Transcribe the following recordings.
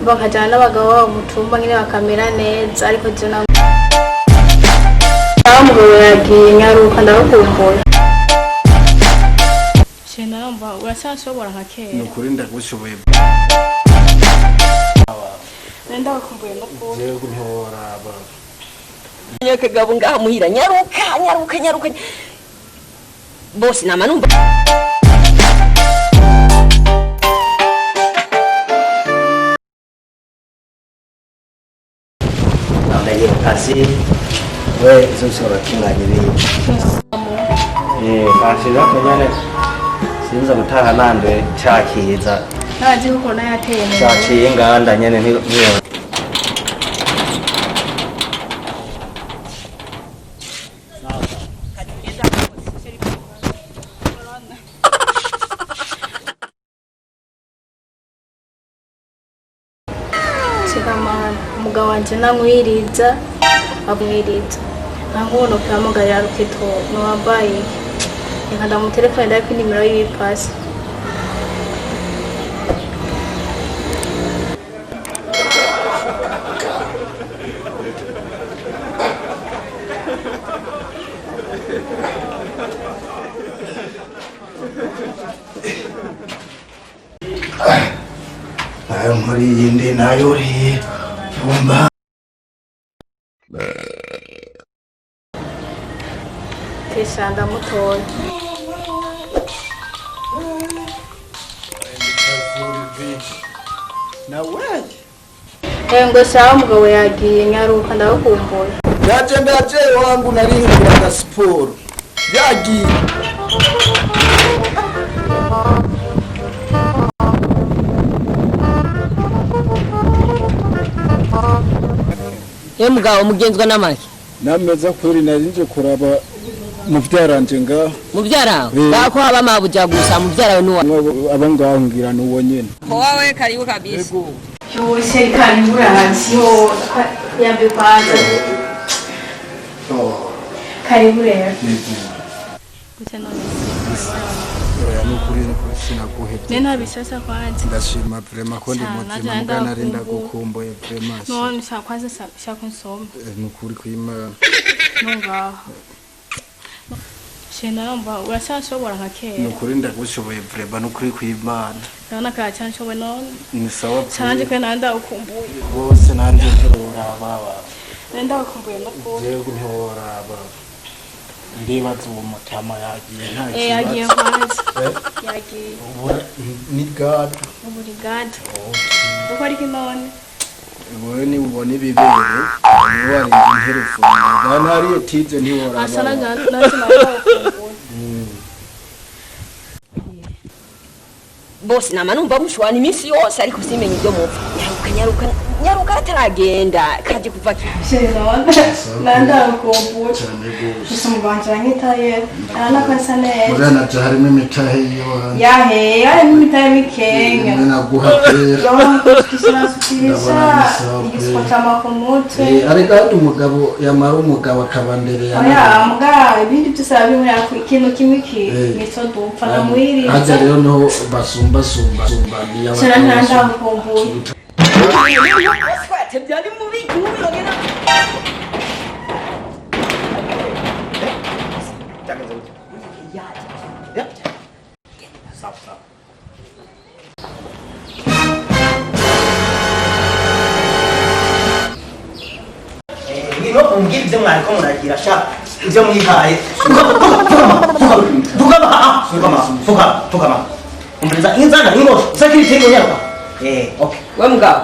bakajana n'abagabo babo mu cumba nyine bakamera neza ariko je na umugabo yagiye nyaruka ndagukumbuye shenda namba urashobora nka kera nukuri ndagushoboye nenda bakumbuye no kuri je ntoraba nyeke gabo ngaha muhira nyaruka bosi nama numva Ambaye kasi we zosora kinganye bindi kasi zakonyane sinza gutaha nande cyakiza naje uko nayateye cyakiye nganda nyene niyo umugabo wanje namwiriza amwiriza nkangono kamugarira rukito no wabaye nkanda mu telefone ndako nimero y'ipasi ayo muri yindi nayo ri bomba kishanda mutoya na wewe ngo sawa umugabo yagiye nyaruka ndagukumbuye ndaje wangu naringira siporo yagiye ye mugabo mugenzwa n'amaki nameza kuri narinje kuraba muvyaranje ngaho muvyara bako haba mabuja gusa muvyara nuwa abangaho ngira nuwo nyene wawe karibu kabisa yo serikali urazi yo yambe kwanza karibu rero gute none nukuri sinaguhebye nena bisasa kwanza ndashima vraiment ko ndi mutima mugana rinda gukumbuye vraiment none kwanza shakunsoma nukuri kwimana nungaho shenda namba urashobora nka kera nukuri ndagushoboye vraiment nukuri kwimana ndabona ka cyanshoboye none ni sawa cyanje kwe nanda ukumbuye bose nanje ntoraba nenda ukumbuye no kuri yego ntoraba ndibaza uwo mutama yagiye nta kibazo yagiye kwanza yagiye ni gado uburi gado uko ari kinone wowe ni ubona ibibere ni wari interefone bana ari tize ni wora asana gado nasi nakumbuye bosi nama numva mushwana iminsi yose ariko simenye ibyo mupfa nyaruka ataragenda kaje kuva nanda ukumbuye gusa umuganje anyitaye arana kwasa neza murana je harimo imitahe yo yahe harimo imitahe mikenya naguha kera kisha igisipotama ku mutwe ariko umugabo yamara umugabo akabandere ya mugabo ibindi byose bimwe ikintu kimwe nico dupfa na mwiri haja rero no basumba ndiya cyane nanda ukumbuye twate byari mu bigumira no umbwira ibyo mwariko muragira sha ibyo mwihaye fugama umbriza inzana ingo sakiri tego nyarwa okay we mugabo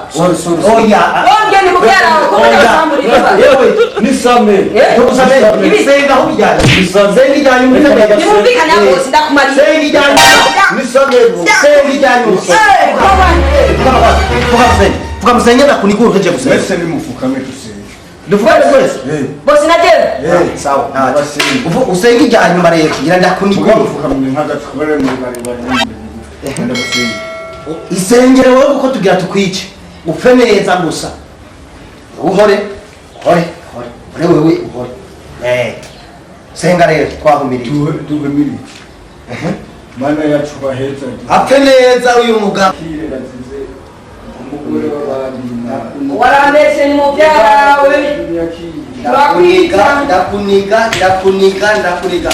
oya wongene mubyara ko ndasambura iba yewe nisame ntukusame ibisenga aho bijyanye nisame bijyanye muri kabiri nimumvikana bose ndakumariye senga bijyanye nisame senga bijyanye fuka musenge ndakunigura nje gusenge ese ni mufukame tusenge dufukame twese bosi natera sawa nta usenge ijyanye nyuma rero kugira ndakunigura mufukame nk'agatwere muri bari ndabasenge isengere wowe uko tugira tukwice upfe neza gusa uhore wewe uhore senga rero twahumiriye duhumiriye mana yacu baheza apfe neza uyu mugabo umugore w'abandi warambese ni mubyarawe ndakuniga.